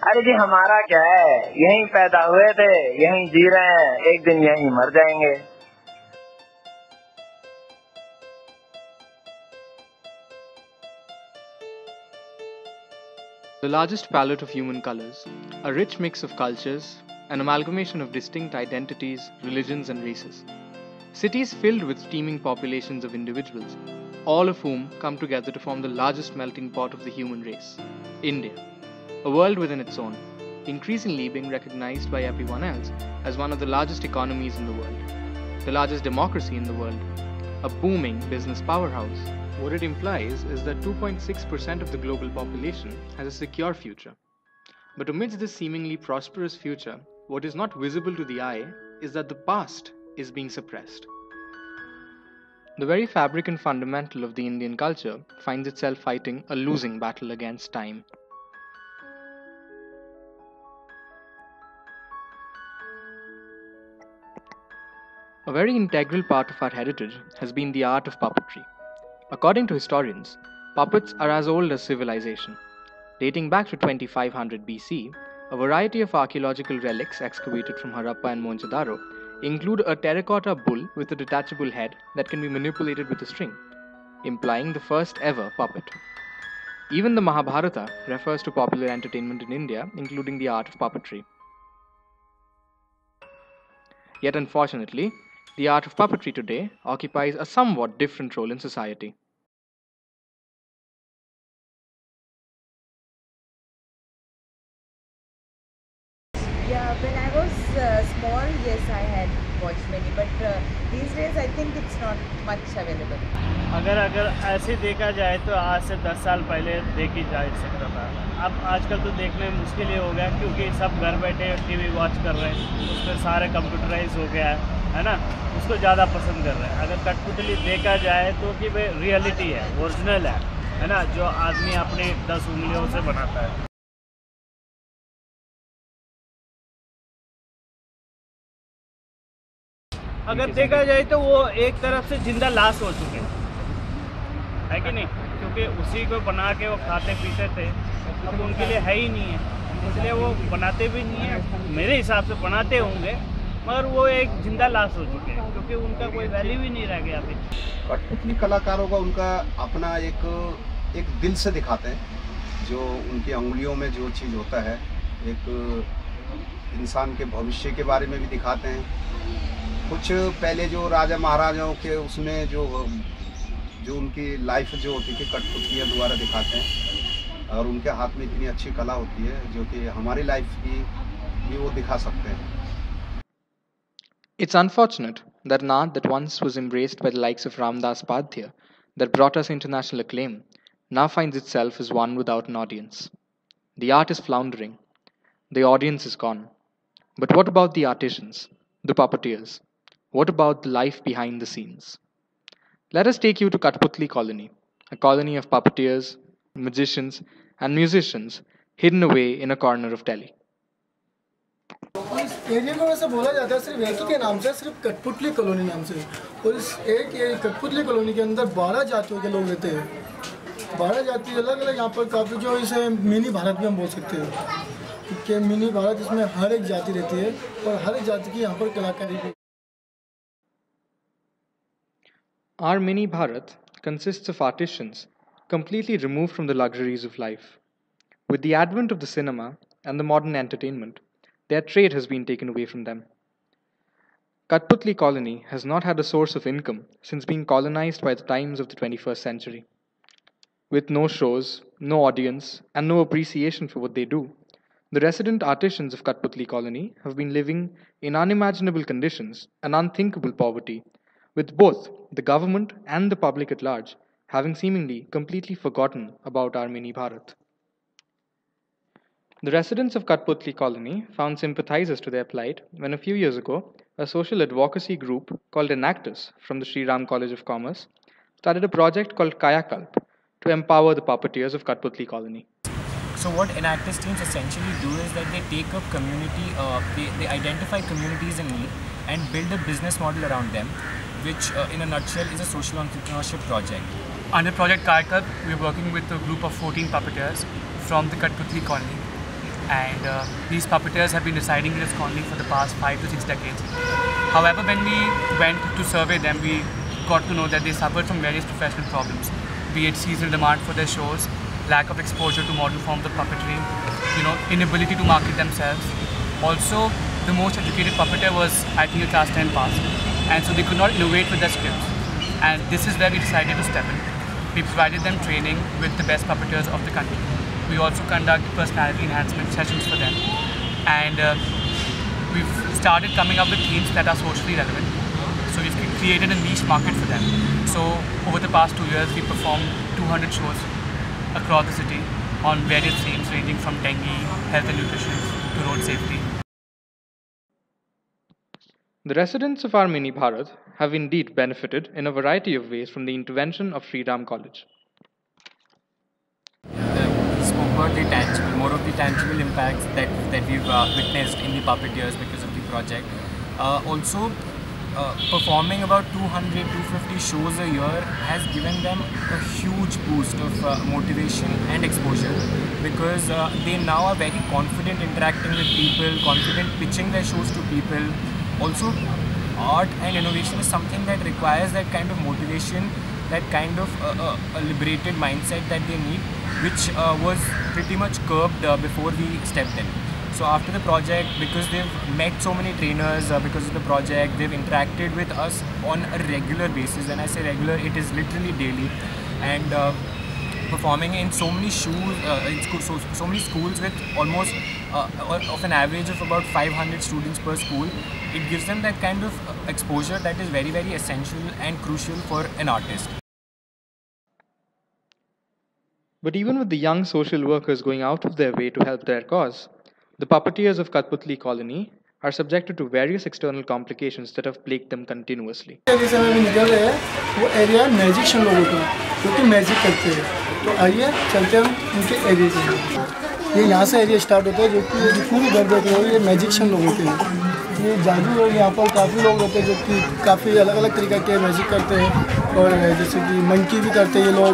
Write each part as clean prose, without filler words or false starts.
अरे जी हमारा क्या है, यहीं पैदा हुए थे, यहीं जी रहे हैं, एक दिन यहीं मर जाएंगे। The largest palette of human colors, a rich mix of cultures, an amalgamation of distinct identities, religions, and races. Cities filled with teeming populations of individuals, all of whom come together to form the largest melting pot of the human race, India. A world within its own, increasingly being recognized by everyone else as one of the largest economies in the world, the largest democracy in the world, a booming business powerhouse. What it implies is that 2.6% of the global population has a secure future. But amidst this seemingly prosperous future, what is not visible to the eye is that the past is being suppressed. The very fabric and fundamental of the Indian culture finds itself fighting a losing battle against time. A very integral part of our heritage has been the art of puppetry. According to historians, puppets are as old as civilization. Dating back to 2500 BC, a variety of archaeological relics excavated from Harappa and Mohenjo-daro include a terracotta bull with a detachable head that can be manipulated with a string, implying the first ever puppet. Even the Mahabharata refers to popular entertainment in India, including the art of puppetry. Yet unfortunately, the art of puppetry today occupies a somewhat different role in society. Yeah, when I was small, yes, I had watched many, but these days I think it's not much available. अगर ऐसे देखा जाए तो आज से 10 साल पहले देखी जा सकता था। अब आजकल तो देखने में मुश्किल ही हो गया, क्योंकि सब घर बैठे टीवी वॉच कर रहे हैं, उसमें सारे कंप्यूटराइज हो गया है ना, उसको ज़्यादा पसंद कर रहे हैं। अगर कठपुतली देखा जाए तो कि भाई रियलिटी है, ओरिजिनल है ना, जो आदमी अपने 10 उंगलियों से बनाता है। अगर देखा जाए तो वो एक तरफ से जिंदा लाश हो चुके हैं, है कि नहीं, क्योंकि उसी को बना के वो खाते पीते थे, अब उनके लिए है ही नहीं है, इसलिए वो बनाते भी नहीं है। मेरे हिसाब से बनाते होंगे, मगर वो एक जिंदा लाश हो चुके हैं, क्योंकि उनका कोई वैल्यू ही नहीं रह गया अभी। कठपुतली कलाकारों का उनका अपना एक दिल से दिखाते हैं, जो उनकी उंगलियों में जो चीज़ होता है, एक इंसान के भविष्य के बारे में भी दिखाते हैं। कुछ पहले जो राजा महाराजाओं के उसमें जो उनकी लाइफ जो होती थी कठपुतलियों द्वारा दिखाते हैं, और उनके हाथ में इतनी अच्छी कला होती है जो कि हमारी लाइफ की भी वो दिखा सकते हैं। It's unfortunate that an art that once was embraced by the likes of Ramdas Padhya, that brought us international acclaim, now finds itself as one without an audience. The art is floundering. The audience is gone. But what about the artisans, the puppeteers? What about the life behind the scenes? Let us take you to Katputli Colony, a colony of puppeteers, magicians, and musicians hidden away in a corner of Delhi. इस area में वैसे बोला जाता है सिर्फ एक ही के नाम से, सिर्फ कठपुतली कॉलोनी नाम से, और इस एक कठपुतली कॉलोनी के अंदर 12 जातियों के लोग रहते हैं। 12 जाति अलग अलग, यहाँ पर काफ़ी जो इसे मिनी भारत भी हम बोल सकते हैं, क्योंकि मिनी भारत इसमें हर एक जाति रहती है और हर एक जाति की यहाँ पर कलाकारी भी। Our mini Bharat consists of artisans completely removed from the luxuries of life. With the advent of the cinema and the modern entertainment, their trade has been taken away from them. Katputli colony has not had a source of income since being colonized by the times of the 21st century. With no shows, no audience, and no appreciation for what they do, the resident artisans of Katputli colony have been living in unimaginable conditions and unthinkable poverty, with both the government and the public at large having seemingly completely forgotten about our mini Bharat. The residents of Katputli colony found sympathizers to their plight when a few years ago, a social advocacy group called Enactus from the Sri Ram College of Commerce started a project called Kayakalp to empower the puppeteers of Katputli colony. So what Enactus teams essentially do is that they take up community, they identify communities in need and build a business model around them, which in a nutshell is a social entrepreneurship project. Under Project Kayakalp, we are working with a group of 14 puppeteers from the Katputli colony. and these puppeteers have been residing in this colony for the past 5 to 6 decades. However, when we went to survey them, we got to know that they suffered from various professional problems, be it seasonal demand for their shows, lack of exposure to modern forms of puppetry, inability to market themselves. Also, the most educated puppeteer was, I think, a class 10 pass, and so they could not innovate with their scripts. And this is where we decided to step in. We provided them training with the best puppeteers of the country. We also conduct personality enhancement sessions for them, and we've started coming up with themes that are socially relevant. So we've created a niche market for them. So over the past 2 years, we performed 200 shows across the city on various themes ranging from dengue, health and nutrition to road safety. The residents of our mini Bharat have indeed benefited in a variety of ways from the intervention of Sri Ram College. Spoke about more of the tangible impacts that we've witnessed in the puppeteers because of the project. Also, performing about 200-250 shows a year has given them a huge boost of motivation and exposure, because they now are very confident interacting with people, confident pitching their shows to people. Also, art and innovation is something that requires that kind of motivation, that kind of a liberated mindset that they need, which was pretty much curbed before we stepped in. So after the project, because they've met so many trainers, because of the project, they've interacted with us on a regular basis. When I say regular, it is literally daily. And performing in so many so many schools with almost of an average of about 500 students per school, it gives them that kind of exposure that is very, very essential and crucial for an artist. But even with the young social workers going out of their way to help their cause, the puppeteers of Katputli colony are subjected to various external complications that have plagued them continuously. Area में भी निकल रहे हैं, वो area magician लोगों का, क्योंकि magic करते हैं। तो आइए चलते हैं उनके एरिया के। ये यहाँ से एरिया स्टार्ट होता है, जो कि जितने भी घर देख रहे हो ये मैजिशियन लोगों के हैं। ये जादू लोग यहाँ पर काफ़ी लोग रहते हैं जो कि काफ़ी अलग अलग तरीक़ा के मैजिक करते हैं, और जैसे कि मंकी भी करते हैं ये लोग,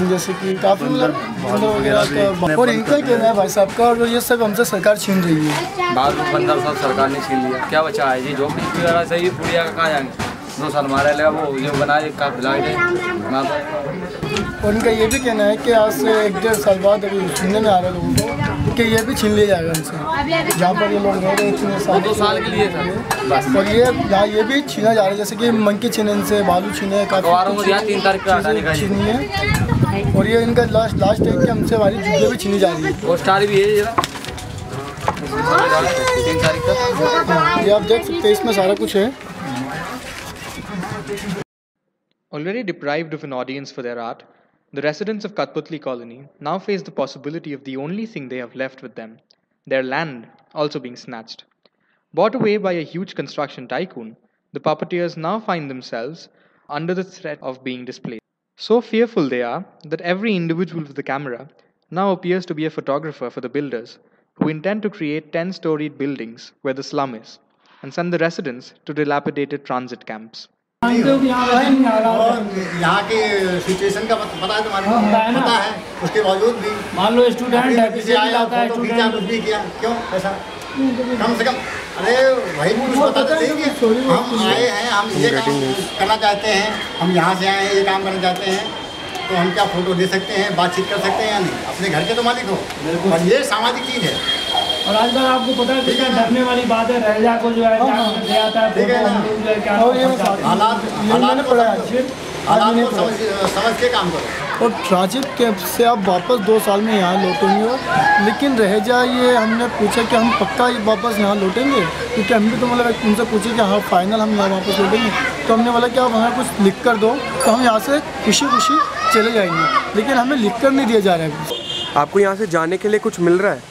जैसे कि काफ़ी मतलब वगैरह का। और इनका कहना है भाई साहब का, और ये सब हमसे सरकार छीन रही है। 15 साल सरकार ने छीन लिया, क्या बचा है जी? जो भी वगैरह से ही पुड़िया का कहाँ जाएंगे? 2 साल मारे ले, वो ये बनाए का खिला दे। और इनका ये भी कहना है कि आज से 1-1.5 साल बाद अभी छीनने में आ रहे लोगों को, कि ये भी छीन लिया जाएगा उनसे, जहाँ पर ये लोग रह रहे इतने साल, 2 साल के लिए बस। और ये यहाँ ये भी छीना जा रहा है, जैसे कि मंकी छीने इनसे, बालू छीने, काफ़ी 3 तारीख का छीनी है। और ये इनका लास्ट है कि हमसे हमारी चीज़ें भी छीनी जा रही है। और स्टार भी है 3 तारीख का, ये आप देख सकते हैं, इसमें सारा कुछ है। Already deprived of an audience for their art, the residents of Katputli colony now face the possibility of the only thing they have left with them, their land, also being snatched. Bought away by a huge construction tycoon, the puppeteers now find themselves under the threat of being displaced. So fearful they are that every individual with the camera now appears to be a photographer for the builders, who intend to create 10-storied buildings where the slum is, and send the residents to dilapidated transit camps. यहाँ की situation का पता है तुम्हारे को? पता है, उसके बावजूद भी मान लो स्टूडेंट है, पीछे आया, फोटो खींचा, कुछ भी किया, क्यों ऐसा? कम से कम अरे वही कुछ बता देते हैं कि हम आए हैं, हम ये काम करना चाहते हैं, हम यहाँ से आए हैं, ये काम करना चाहते हैं, तो हम क्या फ़ोटो दे सकते हैं, बातचीत कर सकते हैं या नहीं? अपने घर के तो मालिक हो, और ये सामाजिक चीज़ है। और आजकल आपको पता है कि डरने वाली बात है, रहजा को जो है ले आता है, हालात को समझ के काम करो। और ट्रांजिट कैंप से आप वापस 2 साल में यहाँ लौटेंगे, लेकिन रह जाइए, हमने पूछा कि हम पक्का वापस यहाँ लौटेंगे, क्योंकि हम भी तो मतलब उनसे पूछे कि हाँ फाइनल हम यहाँ वापस लौटेंगे, तो हमने बोला कि आप हमें कुछ लिख कर दो, तो हम यहाँ से खुशी खुशी चले जाएंगे, लेकिन हमें लिख कर नहीं दिया जा रहा है। आपको यहाँ से जाने के लिए कुछ मिल रहा है?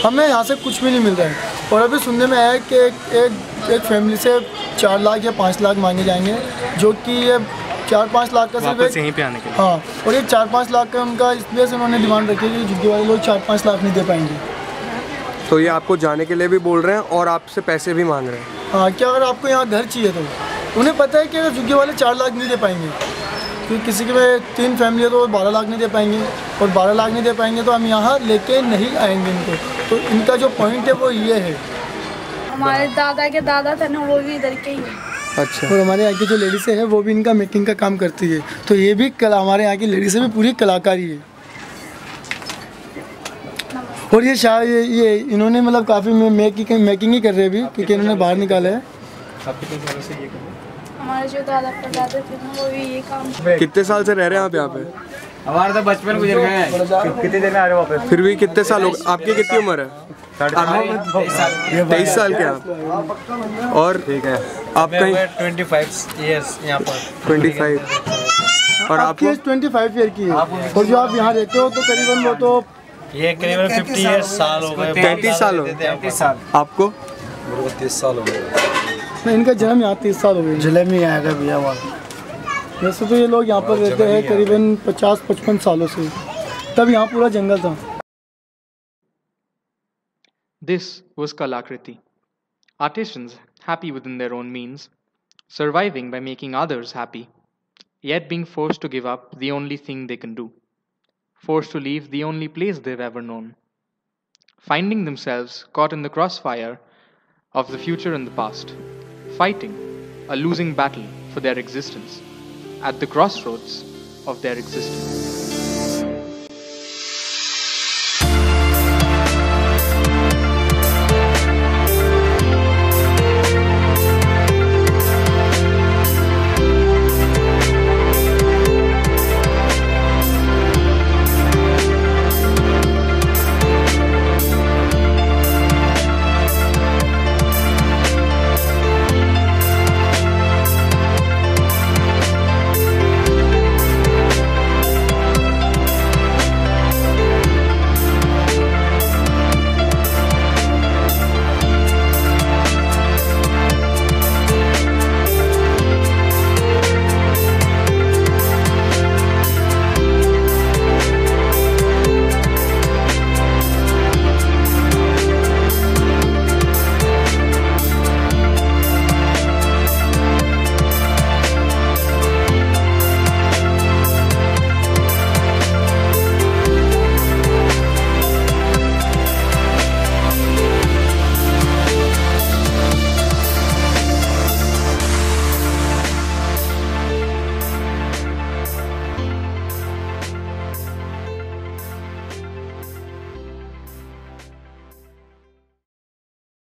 हमें यहाँ से कुछ भी नहीं मिल रहा है। और अभी सुनने में आया है कि एक फैमिली से 4 लाख या 5 लाख मांगे जाएंगे, जो कि ये 4-5 लाख का सिर्फ यहीं पे आने के लिए। हाँ, और ये 4-5 लाख का उनका इसलिए से उन्होंने डिमांड रखी है कि झुग्गी वाले लोग 4-5 लाख नहीं दे पाएंगे। तो ये आपको जाने के लिए भी बोल रहे हैं और आपसे पैसे भी मांग रहे हैं? हाँ, क्या अगर आपको यहाँ घर चाहिए तो उन्हें पता है कि अगर झुग्गी वाले 4 लाख नहीं दे पाएंगे, क्योंकि किसी के में 3 फैमिली है तो 12 लाख नहीं दे पाएंगे, और 12 लाख नहीं दे पाएंगे तो हम यहाँ लेके नहीं आएंगे इनको। तो इनका जो पॉइंट है वो ये है। हमारे दादा के दादा थे ना, वो भी इधर के ही है। अच्छा। और हमारे यहाँ की जो लेडीज़ है वो भी इनका मेकिंग का काम करती है। तो ये भी कला, हमारे यहाँ की लेडीज़ भी पूरी कलाकारी है। और ये शायद ये इन्होंने मतलब काफ़ी मेकिंग ही कर रहे हैं अभी, क्योंकि इन्होंने बाहर निकाला है। हमारे जो दादा परदादा थे ना, वो भी ये काम। कितने साल से रह रहे हैं आप यहाँ पे? हमारे तो बचपन गुजर गए हैं। कितनी देर में आ रहे हो वापस? फिर भी कितने साल हो गए? आपकी कितनी उम्र है? 23 साल के आप। और ठीक है, आप कहीं 25 ईयर्स यहाँ पर। 25 और आपकी एज 25 ईयर की है। और जो आप यहाँ रहते हो तो करीबन वो तो ये करीबन 50 ईयर्स साल हो गए। 33 साल हो गए आपको? मेरे को 30 साल हो गए। इनका जन्म यहाँ 30 साल हो गए। जिले में आएगा भैया वहाँ। वैसे तो ये लोग यहाँ पर रहते हैं करीबन 50-55 सालों से। तब यहाँ पूरा जंगल था। This was Kalakriti. Artisans happy within their own means, surviving by making others happy, yet being forced to give up the only thing they can do, forced to leave the only place they've ever known, finding themselves caught in the crossfire of the future and the past, fighting a losing battle for their existence, at the crossroads of their existence.